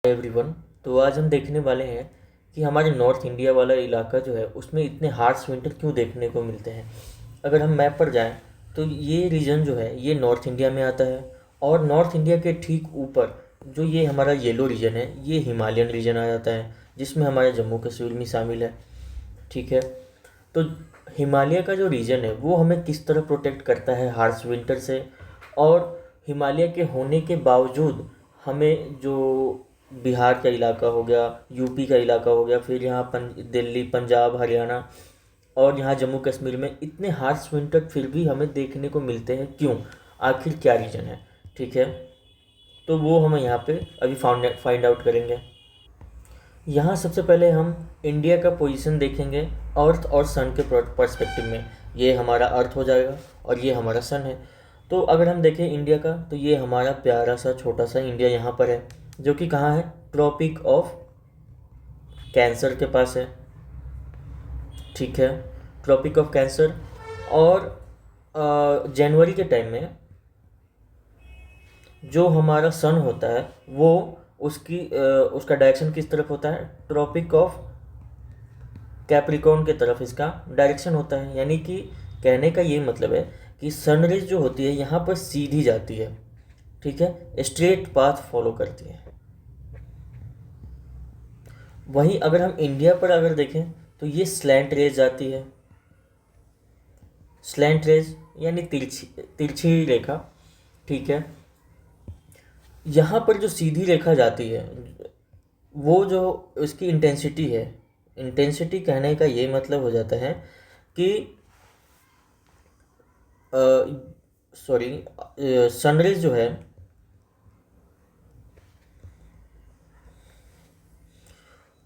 Everyone. तो आज हम देखने वाले हैं कि हमारे नॉर्थ इंडिया वाला इलाका जो है उसमें इतने हार्श विंटर क्यों देखने को मिलते हैं। अगर हम मैप पर जाएं तो ये रीजन जो है ये नॉर्थ इंडिया में आता है, और नॉर्थ इंडिया के ठीक ऊपर जो ये हमारा येलो रीजन है ये हिमालयन रीजन आ जाता है, जिसमें हमारा जम्मू कश्मीर भी शामिल है। ठीक है। तो हिमालय का जो रीजन है वो हमें किस तरह प्रोटेक्ट करता है हार्श विंटर से, और हिमालय के होने के बावजूद हमें जो बिहार का इलाका हो गया, यूपी का इलाका हो गया, फिर यहाँ दिल्ली, पंजाब, हरियाणा और यहाँ जम्मू कश्मीर में इतने हार्श विंटर फिर भी हमें देखने को मिलते हैं क्यों, आखिर क्या रीज़न है। ठीक है। तो वो हम यहाँ पे अभी फाइंड आउट करेंगे। यहाँ सबसे पहले हम इंडिया का पोजीशन देखेंगे अर्थ और सन के पर्सपेक्टिव में। ये हमारा अर्थ हो जाएगा और ये हमारा सन है। तो अगर हम देखें इंडिया का, तो ये हमारा प्यारा सा छोटा सा इंडिया यहाँ पर है, जो कि कहाँ है, ट्रॉपिक ऑफ कैंसर के पास है। ठीक है, ट्रॉपिक ऑफ कैंसर। और जनवरी के टाइम में जो हमारा सन होता है वो उसका डायरेक्शन किस तरफ होता है, ट्रॉपिक ऑफ कैप्रिकॉर्न की तरफ इसका डायरेक्शन होता है। यानी कि कहने का ये मतलब है कि सनरेज जो होती है यहाँ पर सीधी जाती है। ठीक है, स्ट्रेट पाथ फॉलो करती है। वहीं अगर हम इंडिया पर अगर देखें तो ये स्लैंट रेज जाती है। स्लैंट रेज यानी तिरछी तिरछी रेखा। ठीक है, यहाँ पर जो सीधी रेखा जाती है वो जो उसकी इंटेंसिटी है, इंटेंसिटी कहने का ये मतलब हो जाता है कि सॉरी, सनरेज जो है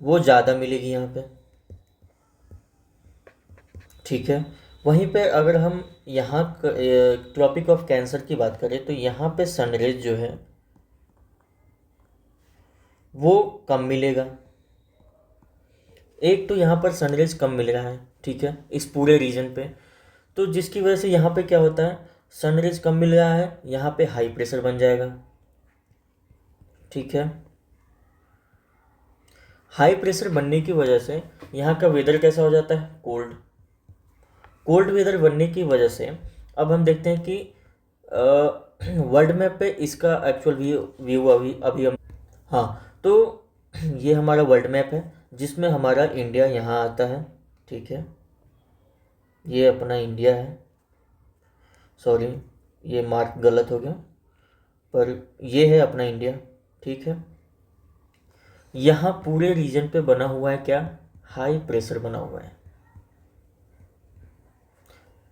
वो ज़्यादा मिलेगी यहाँ पे। ठीक है, वहीं पे अगर हम यहाँ ट्रॉपिक ऑफ कैंसर की बात करें तो यहाँ पे सनरेज जो है वो कम मिलेगा। एक तो यहाँ पर सनरेज कम मिल रहा है, ठीक है, इस पूरे रीजन पे। तो जिसकी वजह से यहाँ पे क्या होता है, सनरेज कम मिल रहा है, यहाँ पे हाई प्रेशर बन जाएगा। ठीक है, हाई प्रेशर बनने की वजह से यहाँ का वेदर कैसा हो जाता है, कोल्ड। कोल्ड वेदर बनने की वजह से अब हम देखते हैं कि वर्ल्ड मैप पे इसका एक्चुअल व्यू अभी हम, हाँ, तो ये हमारा वर्ल्ड मैप है जिसमें हमारा इंडिया यहाँ आता है। ठीक है, ये अपना इंडिया है। सॉरी, ये मार्क गलत हो गया, पर ये है अपना इंडिया। ठीक है, यहाँ पूरे रीजन पे बना हुआ है क्या, हाई प्रेशर बना हुआ है।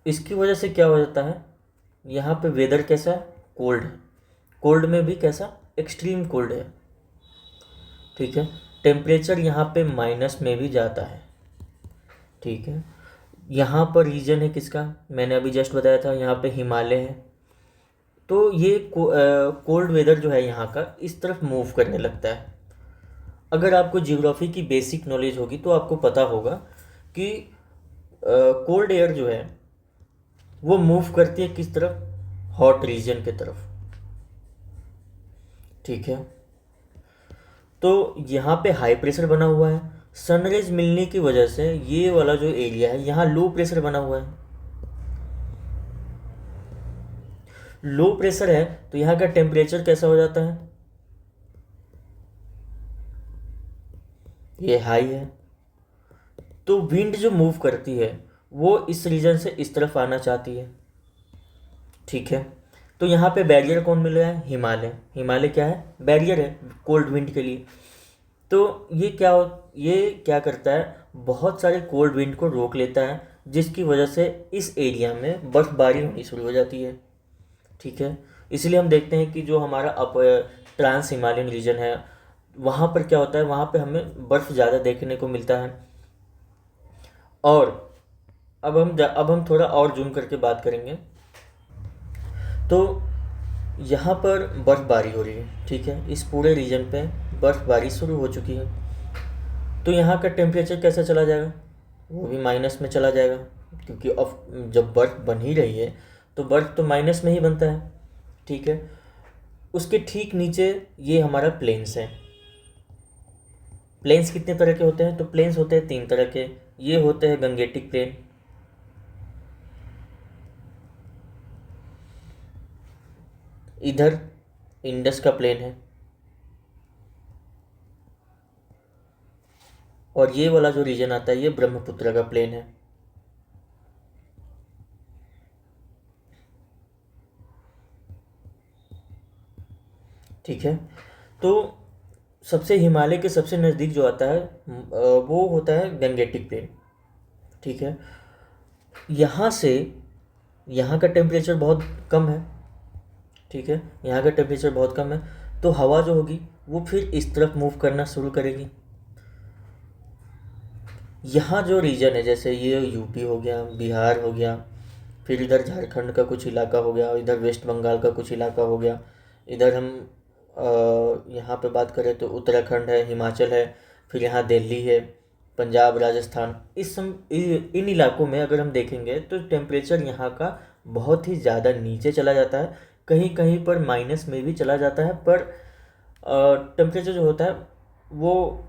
इसकी वजह से क्या हो जाता है, यहाँ पे वेदर कैसा है, कोल्ड है। कोल्ड में भी कैसा, एक्सट्रीम कोल्ड है। ठीक है, टेम्परेचर यहाँ पे माइनस में भी जाता है। ठीक है, यहाँ पर रीजन है किसका, मैंने अभी जस्ट बताया था, यहाँ पे हिमालय है। तो ये कोल्ड वेदर जो है यहाँ का इस तरफ मूव करने लगता है। अगर आपको जियोग्राफी की बेसिक नॉलेज होगी तो आपको पता होगा कि कोल्ड एयर जो है वो मूव करती है किस तरफ, हॉट रीजन की तरफ। ठीक है, तो यहाँ पे हाई प्रेशर बना हुआ है, सनरेज मिलने की वजह से ये वाला जो एरिया है यहाँ लो प्रेशर बना हुआ है। लो प्रेशर है तो यहाँ का टेम्परेचर कैसा हो जाता है, ये हाई है। तो विंड जो मूव करती है वो इस रीजन से इस तरफ आना चाहती है। ठीक है, तो यहाँ पे बैरियर कौन मिल रहा है, हिमालय। हिमालय क्या है, बैरियर है कोल्ड विंड के लिए। तो ये क्या करता है, बहुत सारे कोल्ड विंड को रोक लेता है, जिसकी वजह से इस एरिया में बर्फबारी होनी शुरू हो जाती है। ठीक है, इसलिए हम देखते हैं कि जो हमारा ट्रांस हिमालयन रीजन है वहाँ पर क्या होता है, वहाँ पे हमें बर्फ़ ज़्यादा देखने को मिलता है। और अब हम थोड़ा और जूम करके बात करेंगे। तो यहाँ पर बर्फ़बारी हो रही है। ठीक है, इस पूरे रीजन पे बर्फ़बारी शुरू हो चुकी है। तो यहाँ का टेम्परेचर कैसा चला जाएगा, वो भी माइनस में चला जाएगा, क्योंकि अब जब बर्फ़ बन ही रही है तो बर्फ़ तो माइनस में ही बनता है। ठीक है, उसके ठीक नीचे ये हमारा प्लेन्स है। प्लेन्स कितने तरह के होते हैं? तो प्लेन्स होते हैं 3 तरह के। ये होते हैं गंगेटिक प्लेन, इधर इंडस का प्लेन है, और ये वाला जो रीजन आता है ये ब्रह्मपुत्र का प्लेन है। ठीक है, तो सबसे हिमालय के सबसे नज़दीक जो आता है वो होता है गंगेटिक प्लेन। ठीक है, यहाँ से यहाँ का टेम्परेचर बहुत कम है। ठीक है, यहाँ का टेम्परेचर बहुत कम है, तो हवा जो होगी वो फिर इस तरफ मूव करना शुरू करेगी। यहाँ जो रीजन है, जैसे ये यूपी हो गया, बिहार हो गया, फिर इधर झारखंड का कुछ इलाका हो गया, इधर वेस्ट बंगाल का कुछ इलाका हो गया, इधर हम यहाँ पे बात करें तो उत्तराखंड है, हिमाचल है, फिर यहाँ दिल्ली है, पंजाब, राजस्थान, इन इलाकों में अगर हम देखेंगे तो टेम्परेचर यहाँ का बहुत ही ज़्यादा नीचे चला जाता है, कहीं कहीं पर माइनस में भी चला जाता है, पर टेम्परेचर जो होता है वो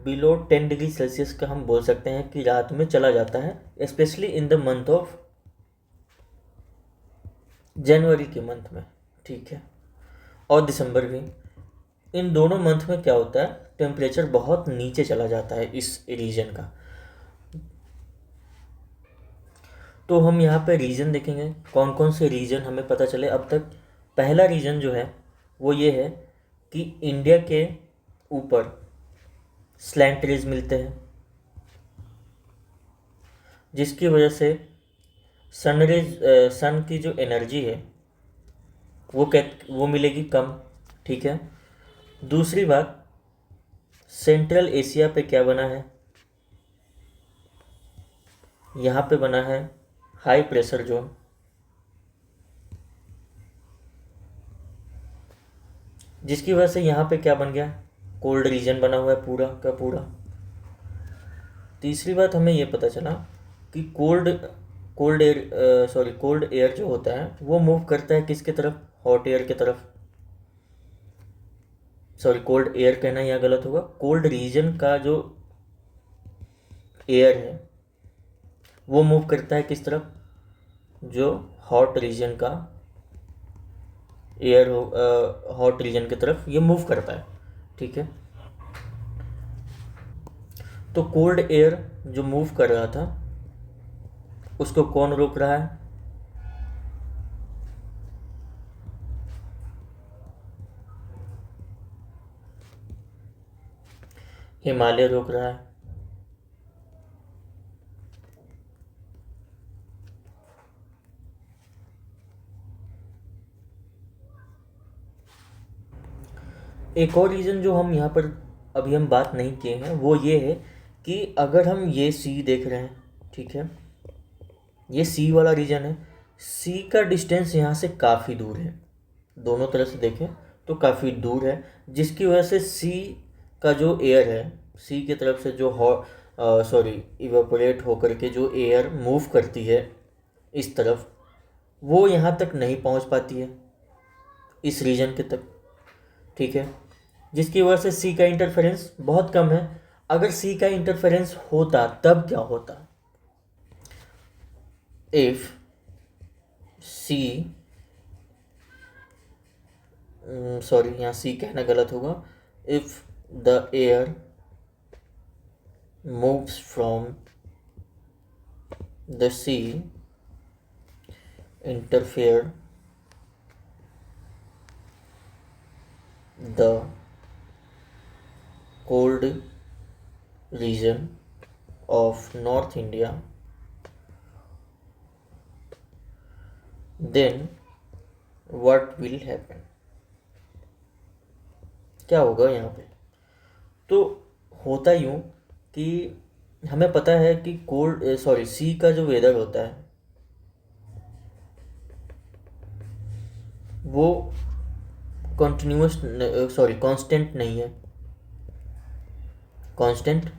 बिलो 10 डिग्री सेल्सियस का हम बोल सकते हैं कि रात में चला जाता है, specially in the month of January के मंथ में। ठीक है, और दिसंबर भी, इन दोनों मंथ में क्या होता है, टेम्परेचर बहुत नीचे चला जाता है इस रीजन का। तो हम यहाँ पे रीजन देखेंगे, कौन कौन से रीजन हमें पता चले अब तक। पहला रीजन जो है वो ये है कि इंडिया के ऊपर स्लैंट रेज मिलते हैं, जिसकी वजह से सन की जो एनर्जी है वो मिलेगी कम। ठीक है, दूसरी बात, सेंट्रल एशिया पे क्या बना है, यहाँ पे बना है हाई प्रेशर जोन, जिसकी वजह से यहाँ पे क्या बन गया, कोल्ड रीजन बना हुआ है पूरा का पूरा। तीसरी बात हमें ये पता चला कि कोल्ड एयर जो होता है वो मूव करता है किसके तरफ, हॉट एयर की तरफ। कोल्ड एयर कहना यहाँ गलत होगा, कोल्ड रीजन का जो एयर है वो मूव करता है किस तरफ, जो हॉट रीजन का एयर हो, हॉट रीजन की तरफ ये मूव करता है। ठीक है, तो कोल्ड एयर जो मूव कर रहा था उसको कौन रोक रहा है, हिमालय रोक रहा है। एक और रीज़न जो हम यहाँ पर अभी हम बात नहीं किए हैं वो ये है कि अगर हम ये सी देख रहे हैं, ठीक है, ये सी वाला रीजन है, सी का डिस्टेंस यहाँ से काफ़ी दूर है, दोनों तरफ से देखें तो काफ़ी दूर है, जिसकी वजह से सी का जो एयर है, सी की तरफ से जो इवेपोरेट होकर के जो एयर मूव करती है इस तरफ, वो यहाँ तक नहीं पहुँच पाती है इस रीजन के तक। ठीक है, जिसकी वजह से सी का इंटरफेरेंस बहुत कम है। अगर सी का इंटरफेरेंस होता तब क्या होता, इफ सी यहाँ सी कहना गलत होगा, if the air moves from the sea interfere the cold region of North India, then what will happen, क्या होगा यहाँ पे। तो होता यूँ कि हमें पता है कि सी का जो वेदर होता है वो कांस्टेंट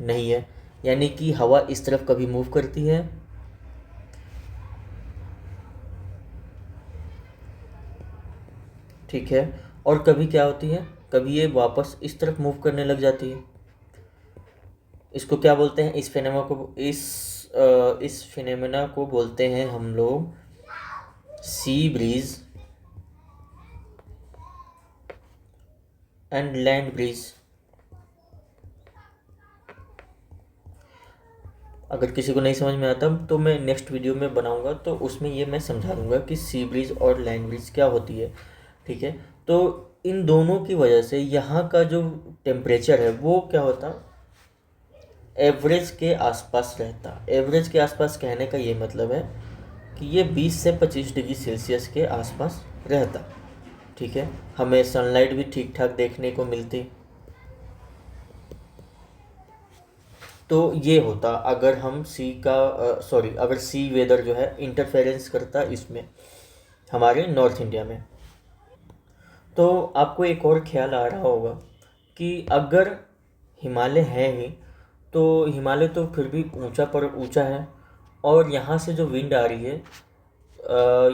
नहीं है, यानी कि हवा इस तरफ कभी मूव करती है, ठीक है, और कभी क्या होती है, कभी ये वापस इस तरफ मूव करने लग जाती है। इसको क्या बोलते हैं, इस फिनोमेना को बोलते हैं हम लोग sea breeze and land breeze. अगर किसी को नहीं समझ में आता तो मैं नेक्स्ट वीडियो में बनाऊंगा, तो उसमें ये मैं समझा दूंगा कि सी ब्रीज और लैंड ब्रीज क्या होती है। ठीक है, तो इन दोनों की वजह से यहाँ का जो टेम्परेचर है वो क्या होता, एवरेज के आसपास रहता। एवरेज के आसपास कहने का ये मतलब है कि ये 20 से 25 डिग्री सेल्सियस के आसपास रहता। ठीक है, हमें सनलाइट भी ठीक ठाक देखने को मिलती। तो ये होता अगर हम अगर सी वेदर जो है इंटरफेरेंस करता इसमें, हमारे नॉर्थ इंडिया में। तो आपको एक और ख्याल आ रहा होगा कि अगर हिमालय है ही, तो हिमालय तो फिर भी ऊंचा है, और यहाँ से जो विंड आ रही है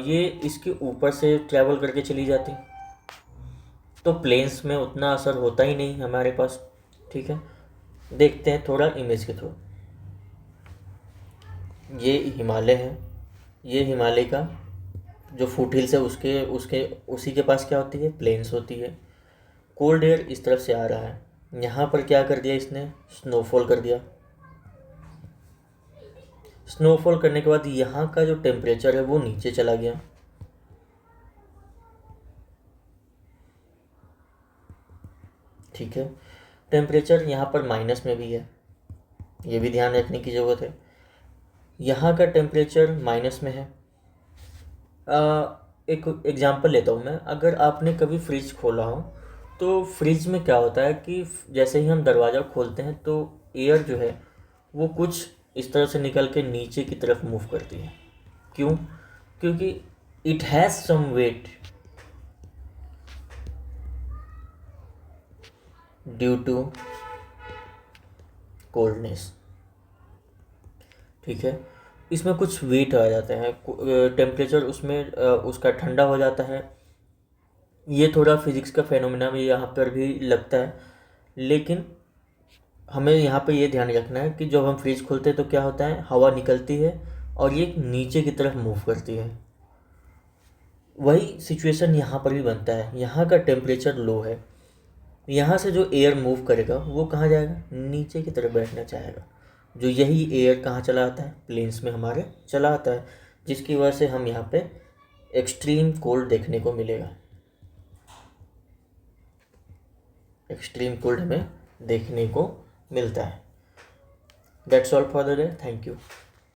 ये इसके ऊपर से ट्रैवल करके चली जाती, तो प्लेन्स में उतना असर होता ही नहीं हमारे पास। ठीक है, देखते हैं थोड़ा इमेज के थ्रू। ये हिमालय है, ये हिमालय का जो फुट हिल्स है उसके उसके उसी के पास क्या होती है, प्लेन्स होती है। कोल्ड एयर इस तरफ से आ रहा है, यहाँ पर क्या कर दिया इसने, स्नोफॉल कर दिया। स्नोफॉल करने के बाद यहाँ का जो टेम्परेचर है वो नीचे चला गया। ठीक है, टेम्परेचर यहाँ पर माइनस में भी है, ये भी ध्यान रखने की ज़रूरत है। यहाँ का टेम्परेचर माइनस में है। एक एग्जांपल लेता हूँ मैं, अगर आपने कभी फ्रिज खोला हो, तो फ्रिज में क्या होता है कि जैसे ही हम दरवाज़ा खोलते हैं तो एयर जो है वो कुछ इस तरह से निकल के नीचे की तरफ मूव करती है। क्यों? क्योंकि it has some weight due to coldness. ठीक है, इसमें कुछ वेट आ जाते हैं, टेम्परेचर उसमें उसका ठंडा हो जाता है। ये थोड़ा फिज़िक्स का फेनोमेना भी यहाँ पर भी लगता है, लेकिन हमें यहाँ पे ये ध्यान रखना है कि जब हम फ्रिज खोलते हैं तो क्या होता है, हवा निकलती है और ये नीचे की तरफ मूव करती है। वही सिचुएशन यहाँ पर भी बनता है, यहाँ का टेम्परेचर लो है, यहाँ से जो एयर मूव करेगा वो कहाँ जाएगा, नीचे की तरफ बैठना चाहेगा। जो यही एयर कहाँ चला आता है, प्लेन्स में हमारे चला आता है, जिसकी वजह से हम यहाँ पे एक्सट्रीम कोल्ड देखने को मिलेगा। एक्सट्रीम कोल्ड हमें देखने को मिलता है। That's all for the day, thank you.